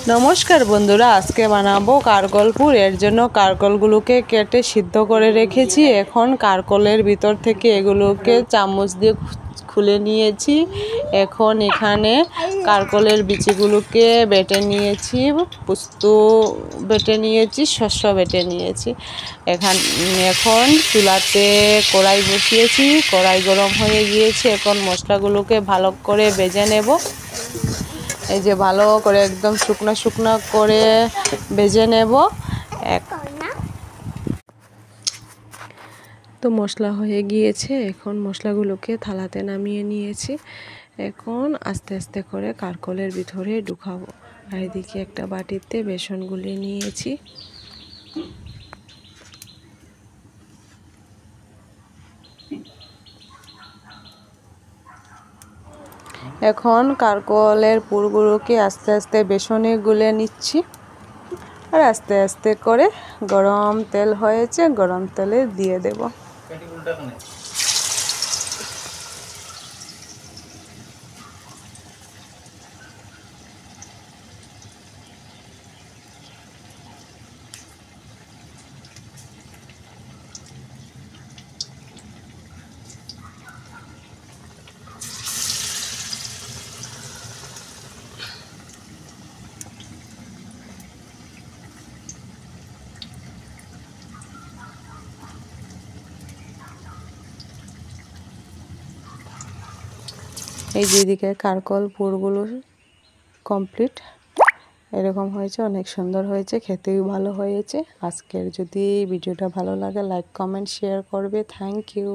नमस्कार बंधुरा आज के बानाबो कारकलपुर एर जन्य कारकलगुलोके केटे सिद्ध करे रेखेछि। एखन कारकलेर भितर थेके एगुलोके चामच दिये खुले निয়েছি। এখন এখানে कारकलेर बिचिगुलोके बेटे নিয়েছি, পোস্ত বেটে নিয়েছি, শস্য বেটে নিয়েছি। এখন চুলাতে কড়াই বসিয়েছি, কড়াই গরম হয়ে গিয়েছে। এখন মশলাগুলোকে ভালো করে ভেজে নেব। এই যে ভালো করে একদম শুকনা শুকনা করে ভেজে নেব। তো মশলা হয়ে গিয়েছে, এখন মশলাগুলোকে থালাতে নামিয়ে নিয়েছি। এখন আস্তে আস্তে করে কারকলের ভিতরে ঢুকাবো। আর এদিকে একটা বাটিতে বেসন গুলিয়ে নিয়েছি। এখন কারকলের পুরগুলোকে আস্তে আস্তে বেসনে গুলে নিচ্ছি। আর আস্তে আস্তে করে গরম তেল হয়েছে, গরম তেলে দিয়ে দেব। এই যেদিকে কারকল পুরগুলো কমপ্লিট এরকম হয়েছে, অনেক সুন্দর হয়েছে, খেতেও ভালো হয়েছে। আজকের যদি ভিডিওটা ভালো লাগে লাইক কমেন্ট শেয়ার করবে। Thank you.